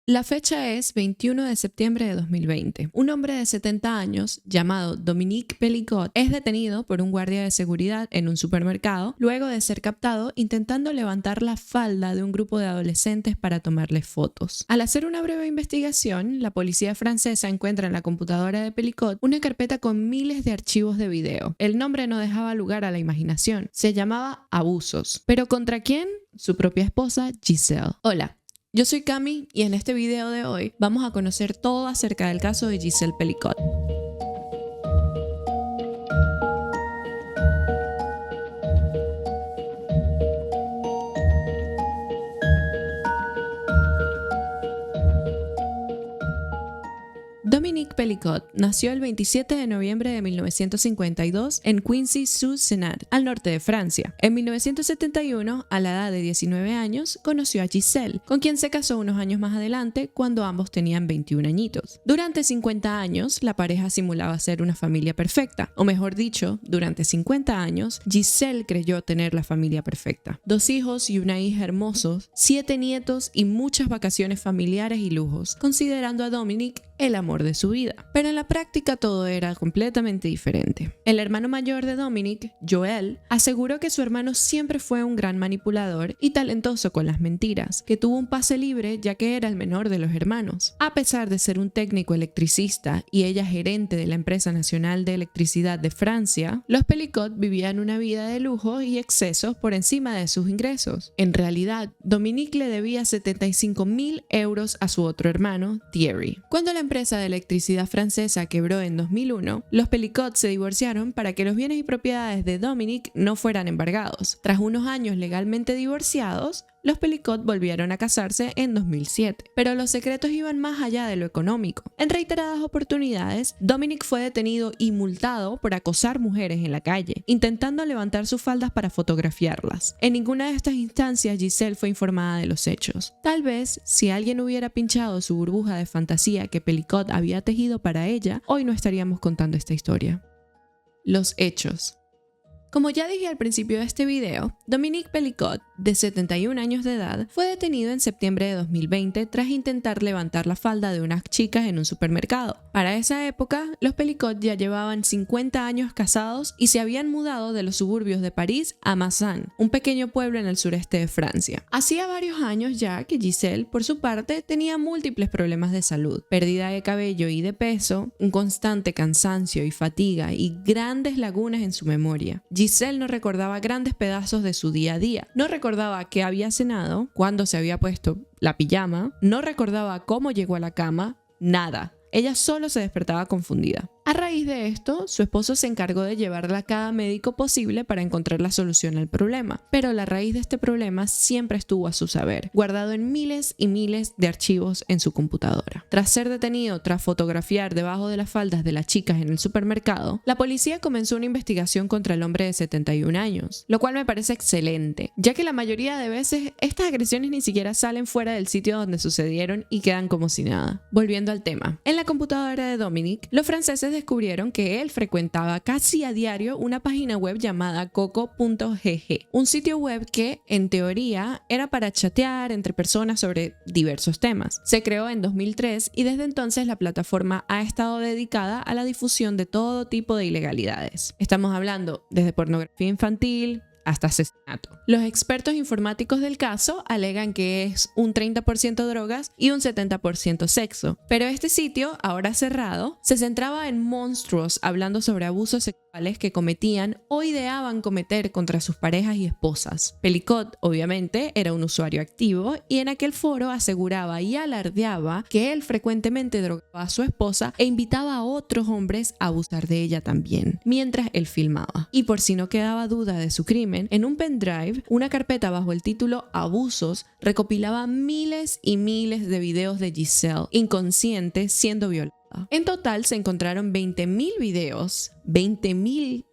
La fecha es 21 de septiembre de 2020. Un hombre de 70 años llamado Dominique Pellicot es detenido por un guardia de seguridad en un supermercado luego de ser captado intentando levantar la falda de un grupo de adolescentes para tomarles fotos. Al hacer una breve investigación, la policía francesa encuentra en la computadora de Pellicot una carpeta con miles de archivos de video. El nombre no dejaba lugar a la imaginación. Se llamaba Abusos. ¿Pero contra quién? Su propia esposa, Giselle. Hola. Yo soy Cami y en este video de hoy vamos a conocer todo acerca del caso de Giselle Pellicot. Dominique Pellicot nació el 27 de noviembre de 1952 en Quincy-sous-Sénart, al norte de Francia. En 1971, a la edad de 19 años, conoció a Giselle, con quien se casó unos años más adelante cuando ambos tenían 21 añitos. Durante 50 años, la pareja simulaba ser una familia perfecta, o mejor dicho, durante 50 años, Giselle creyó tener la familia perfecta. 2 hijos y una hija hermosos, 7 nietos y muchas vacaciones familiares y lujos, considerando a Dominique el amor de su vida. Pero en la práctica todo era completamente diferente. El hermano mayor de Dominique, Joel, aseguró que su hermano siempre fue un gran manipulador y talentoso con las mentiras, que tuvo un pase libre ya que era el menor de los hermanos. A pesar de ser un técnico electricista y ella gerente de la Empresa Nacional de Electricidad de Francia, los Pellicot vivían una vida de lujo y excesos por encima de sus ingresos. En realidad, Dominique le debía 75.000 euros a su otro hermano, Thierry. Cuando la empresa de electricidad francesa quebró en 2001, los Pellicot se divorciaron para que los bienes y propiedades de Dominique no fueran embargados. Tras unos años legalmente divorciados, los Pellicot volvieron a casarse en 2007, pero los secretos iban más allá de lo económico. En reiteradas oportunidades, Dominique fue detenido y multado por acosar mujeres en la calle, intentando levantar sus faldas para fotografiarlas. En ninguna de estas instancias Giselle fue informada de los hechos. Tal vez, si alguien hubiera pinchado su burbuja de fantasía que Pellicot había tejido para ella, hoy no estaríamos contando esta historia. Los hechos. Como ya dije al principio de este video, Dominique Pellicot, de 71 años de edad, fue detenido en septiembre de 2020 tras intentar levantar la falda de unas chicas en un supermercado. Para esa época, los Pellicot ya llevaban 50 años casados y se habían mudado de los suburbios de París a Mazan, un pequeño pueblo en el sureste de Francia. Hacía varios años ya que Giselle, por su parte, tenía múltiples problemas de salud, pérdida de cabello y de peso, un constante cansancio y fatiga y grandes lagunas en su memoria. Giselle no recordaba grandes pedazos de su día a día, no recordaba qué había cenado, cuándo se había puesto la pijama, no recordaba cómo llegó a la cama, nada. Ella solo se despertaba confundida. A raíz de esto, su esposo se encargó de llevarla a cada médico posible para encontrar la solución al problema, pero la raíz de este problema siempre estuvo a su saber, guardado en miles y miles de archivos en su computadora. Tras ser detenido tras fotografiar debajo de las faldas de las chicas en el supermercado, la policía comenzó una investigación contra el hombre de 71 años, lo cual me parece excelente, ya que la mayoría de veces estas agresiones ni siquiera salen fuera del sitio donde sucedieron y quedan como si nada. Volviendo al tema, en la computadora de Dominique, los franceses descubrieron que él frecuentaba casi a diario una página web llamada coco.gg, un sitio web que, en teoría, era para chatear entre personas sobre diversos temas. Se creó en 2003 y desde entonces la plataforma ha estado dedicada a la difusión de todo tipo de ilegalidades. Estamos hablando desde pornografía infantil hasta asesinato. Los expertos informáticos del caso alegan que es un 30% drogas y un 70% sexo, pero este sitio, ahora cerrado, se centraba en monstruos hablando sobre abusos sexuales que cometían o ideaban cometer contra sus parejas y esposas. Pellicot, obviamente, era un usuario activo y en aquel foro aseguraba y alardeaba que él frecuentemente drogaba a su esposa e invitaba a otros hombres a abusar de ella también, mientras él filmaba. Y por si no quedaba duda de su crimen, en un pendrive, una carpeta bajo el título Abusos recopilaba miles y miles de videos de Giselle inconsciente siendo violada. En total se encontraron 20.000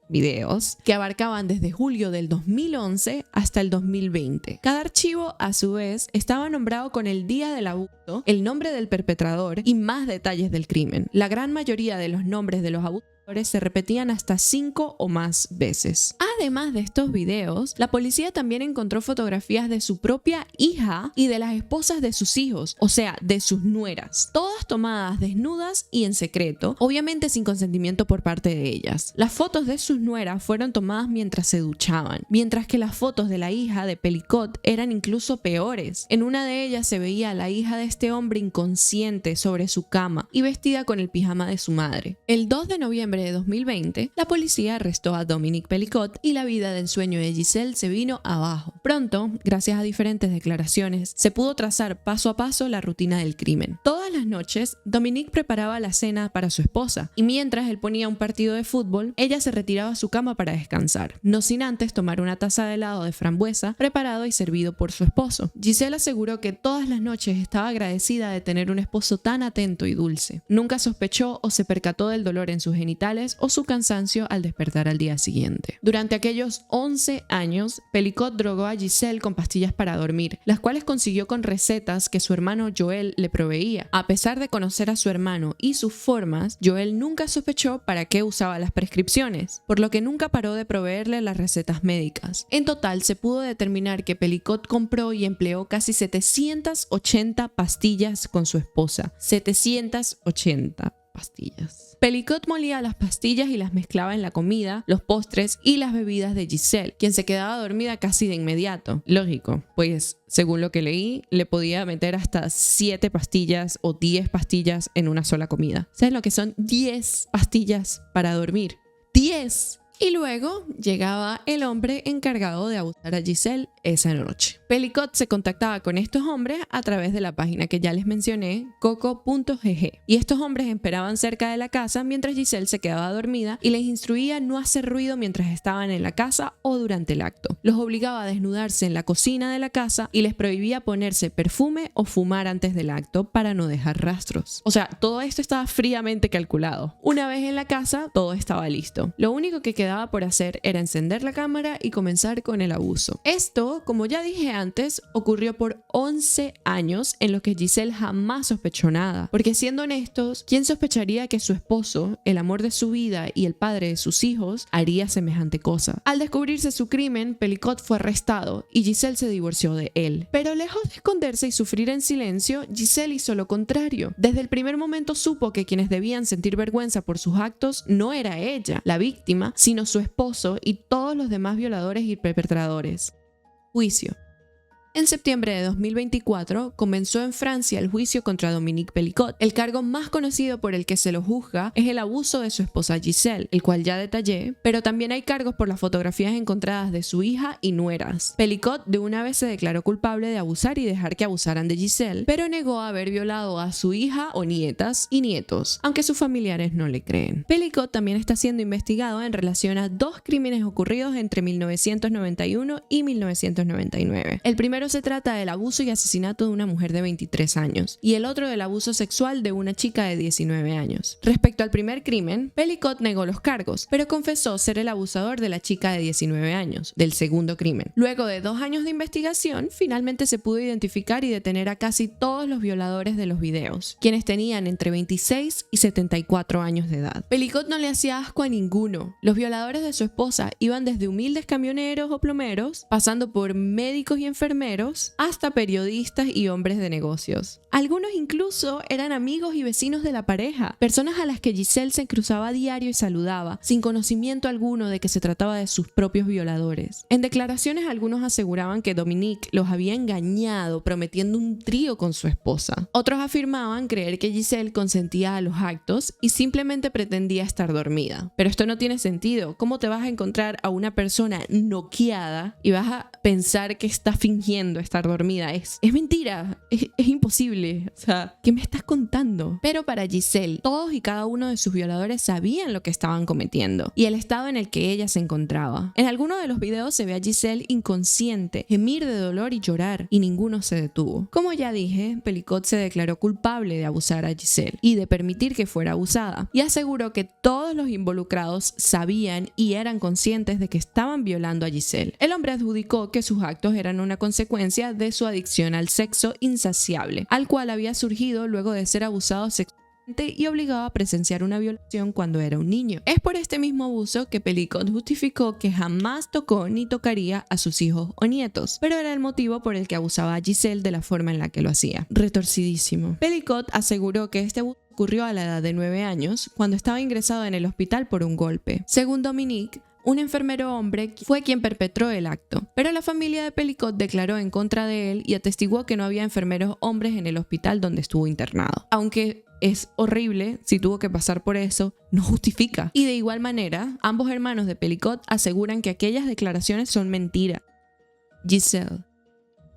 videos que abarcaban desde julio del 2011 hasta el 2020. Cada archivo, a su vez, estaba nombrado con el día del abuso, el nombre del perpetrador y más detalles del crimen. La gran mayoría de los nombres de los abusos se repetían hasta 5 o más veces. Además de estos videos, la policía también encontró fotografías de su propia hija y de las esposas de sus hijos, o sea, de sus nueras, todas tomadas desnudas y en secreto, obviamente sin consentimiento por parte de ellas. Las fotos de sus nueras fueron tomadas mientras se duchaban, mientras que las fotos de la hija de Pelicot eran incluso peores. En una de ellas se veía a la hija de este hombre inconsciente sobre su cama y vestida con el pijama de su madre. El 2 de noviembre de 2020, la policía arrestó a Dominique Pelicot y la vida de ensueño de Giselle se vino abajo. Pronto, gracias a diferentes declaraciones, se pudo trazar paso a paso la rutina del crimen. Todas las noches, Dominique preparaba la cena para su esposa y mientras él ponía un partido de fútbol, ella se retiraba a su cama para descansar, no sin antes tomar una taza de helado de frambuesa preparado y servido por su esposo. Giselle aseguró que todas las noches estaba agradecida de tener un esposo tan atento y dulce. Nunca sospechó o se percató del dolor en sus genitales o su cansancio al despertar al día siguiente. Durante aquellos 11 años, Pelicot drogó a Giselle con pastillas para dormir, las cuales consiguió con recetas que su hermano Joel le proveía. A pesar de conocer a su hermano y sus formas, Joel nunca sospechó para qué usaba las prescripciones, por lo que nunca paró de proveerle las recetas médicas. En total, se pudo determinar que Pelicot compró y empleó casi 780 pastillas con su esposa. 780 pastillas. Pelicot molía las pastillas y las mezclaba en la comida, los postres y las bebidas de Giselle, quien se quedaba dormida casi de inmediato. Lógico, pues según lo que leí, le podía meter hasta 7 pastillas o 10 pastillas en una sola comida. ¿Saben lo que son 10 pastillas para dormir? ¡10! Y luego llegaba el hombre encargado de abusar a Giselle esa noche. Pelicot se contactaba con estos hombres a través de la página que ya les mencioné, coco.gg. Y estos hombres esperaban cerca de la casa mientras Giselle se quedaba dormida y les instruía no hacer ruido mientras estaban en la casa o durante el acto. Los obligaba a desnudarse en la cocina de la casa y les prohibía ponerse perfume o fumar antes del acto para no dejar rastros. O sea, todo esto estaba fríamente calculado. Una vez en la casa, todo estaba listo. Lo único que quedaba por hacer era encender la cámara y comenzar con el abuso. Esto, como ya dije antes, ocurrió por 11 años en los que Giselle jamás sospechó nada. Porque siendo honestos, ¿quién sospecharía que su esposo, el amor de su vida y el padre de sus hijos, haría semejante cosa? Al descubrirse su crimen, Pelicot fue arrestado y Giselle se divorció de él. Pero lejos de esconderse y sufrir en silencio, Giselle hizo lo contrario. Desde el primer momento supo que quienes debían sentir vergüenza por sus actos no era ella, la víctima, sino su esposo y todos los demás violadores y perpetradores. Juicio. En septiembre de 2024 comenzó en Francia el juicio contra Dominique Pelicot. El cargo más conocido por el que se lo juzga es el abuso de su esposa Giselle, el cual ya detallé, pero también hay cargos por las fotografías encontradas de su hija y nueras. Pelicot de una vez se declaró culpable de abusar y dejar que abusaran de Giselle, pero negó haber violado a su hija o nietas y nietos, aunque sus familiares no le creen. Pelicot también está siendo investigado en relación a 2 crímenes ocurridos entre 1991 y 1999. El primero se trata del abuso y asesinato de una mujer de 23 años y el otro del abuso sexual de una chica de 19 años. Respecto al primer crimen, Pelicot negó los cargos, pero confesó ser el abusador de la chica de 19 años, del segundo crimen. Luego de 2 años de investigación, finalmente se pudo identificar y detener a casi todos los violadores de los videos, quienes tenían entre 26 y 74 años de edad. Pelicot no le hacía asco a ninguno. Los violadores de su esposa iban desde humildes camioneros o plomeros, pasando por médicos y enfermeros, hasta periodistas y hombres de negocios. Algunos incluso eran amigos y vecinos de la pareja, personas a las que Giselle se cruzaba a diario y saludaba, sin conocimiento alguno de que se trataba de sus propios violadores. En declaraciones, algunos aseguraban que Dominique los había engañado prometiendo un trío con su esposa. Otros afirmaban creer que Giselle consentía a los actos y simplemente pretendía estar dormida. Pero esto no tiene sentido. ¿Cómo te vas a encontrar a una persona noqueada y vas a pensar que está fingiendo estar dormida? Es mentira, es imposible. O sea, ¿qué me estás contando? Pero para Giselle, todos y cada uno de sus violadores sabían lo que estaban cometiendo y el estado en el que ella se encontraba. En alguno de los videos se ve a Giselle inconsciente, gemir de dolor y llorar, y ninguno se detuvo. Como ya dije, Pelicot se declaró culpable de abusar a Giselle y de permitir que fuera abusada, y aseguró que todos los involucrados sabían y eran conscientes de que estaban violando a Giselle. El hombre adjudicó que sus actos eran una consecuencia de su adicción al sexo insaciable, al cual había surgido luego de ser abusado sexualmente y obligado a presenciar una violación cuando era un niño. Es por este mismo abuso que Pellicott justificó que jamás tocó ni tocaría a sus hijos o nietos, pero era el motivo por el que abusaba a Giselle de la forma en la que lo hacía. Retorcidísimo. Pellicott aseguró que este abuso ocurrió a la edad de 9 años, cuando estaba ingresado en el hospital por un golpe. Según Dominique, un enfermero hombre fue quien perpetró el acto, pero la familia de Pellicott declaró en contra de él y atestiguó que no había enfermeros hombres en el hospital donde estuvo internado. Aunque es horrible, si tuvo que pasar por eso, no justifica. Y de igual manera, ambos hermanos de Pellicott aseguran que aquellas declaraciones son mentira. Giselle.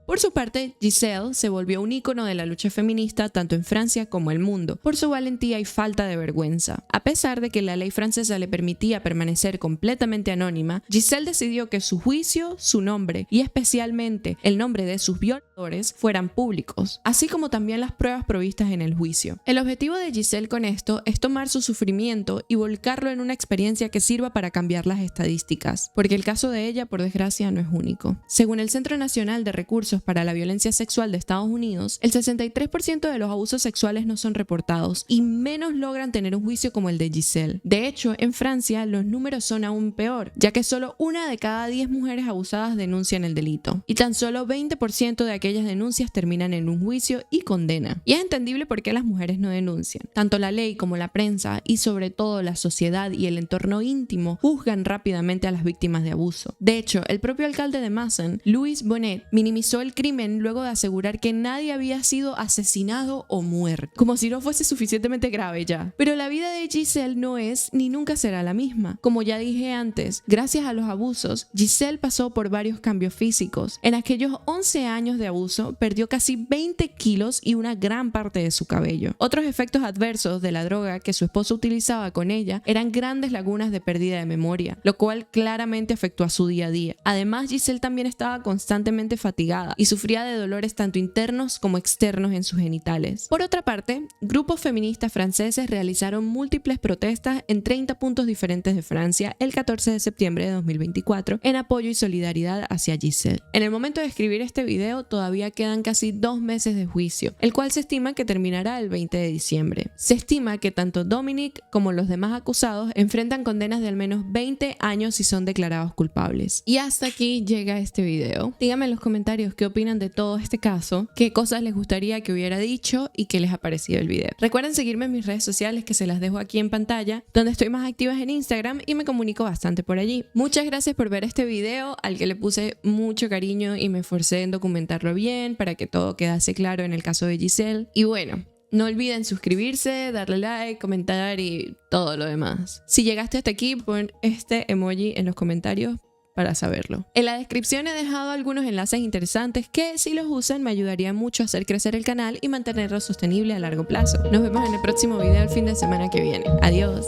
Por su parte, Giselle se volvió un ícono de la lucha feminista tanto en Francia como el mundo, por su valentía y falta de vergüenza. A pesar de que la ley francesa le permitía permanecer completamente anónima, Giselle decidió que su juicio, su nombre y especialmente el nombre de sus violadores fueran públicos, así como también las pruebas provistas en el juicio. El objetivo de Giselle con esto es tomar su sufrimiento y volcarlo en una experiencia que sirva para cambiar las estadísticas, porque el caso de ella, por desgracia, no es único. Según el Centro Nacional de Recursos para la Violencia Sexual de Estados Unidos, el 63% de los abusos sexuales no son reportados y menos logran tener un juicio como el de Giselle. De hecho, en Francia los números son aún peor, ya que solo 1 de cada 10 mujeres abusadas denuncian el delito y tan solo 20% de aquellas denuncias terminan en un juicio y condena. Y es entendible por qué las mujeres no denuncian. Tanto la ley como la prensa y sobre todo la sociedad y el entorno íntimo juzgan rápidamente a las víctimas de abuso. De hecho, el propio alcalde de Masson, Louis Bonnet, minimizó el crimen luego de asegurar que nadie había sido asesinado o muerto, como si no fuese suficientemente grave ya. Pero la vida de Giselle no es ni nunca será la misma. Como ya dije antes, gracias a los abusos, Giselle pasó por varios cambios físicos. En aquellos 11 años de abuso, perdió casi 20 kilos y una gran parte de su cabello. Otros efectos adversos de la droga que su esposo utilizaba con ella eran grandes lagunas de pérdida de memoria, lo cual claramente afectó a su día a día. Además, Giselle también estaba constantemente fatigada y sufría de dolores tanto internos como externos en sus genitales. Por otra parte, grupos feministas franceses realizaron múltiples protestas en 30 puntos diferentes de Francia el 14 de septiembre de 2024 en apoyo y solidaridad hacia Giselle. En el momento de escribir este video todavía quedan casi 2 meses de juicio, el cual se estima que terminará el 20 de diciembre. Se estima que tanto Dominique como los demás acusados enfrentan condenas de al menos 20 años si son declarados culpables. Y hasta aquí llega este video. Díganme en los comentarios qué opinan de todo este caso, qué cosas les gustaría que hubiera dicho y qué les ha parecido el video. Recuerden seguirme en mis redes sociales que se las dejo aquí en pantalla, donde estoy más activa en Instagram y me comunico bastante por allí. Muchas gracias por ver este video al que le puse mucho cariño y me esforcé en documentarlo bien para que todo quedase claro en el caso de Giselle. Y bueno, no olviden suscribirse, darle like, comentar y todo lo demás. Si llegaste hasta aquí, pon este emoji en los comentarios para saberlo. En la descripción he dejado algunos enlaces interesantes que, si los usan, me ayudaría mucho a hacer crecer el canal y mantenerlo sostenible a largo plazo. Nos vemos en el próximo video el fin de semana que viene. Adiós.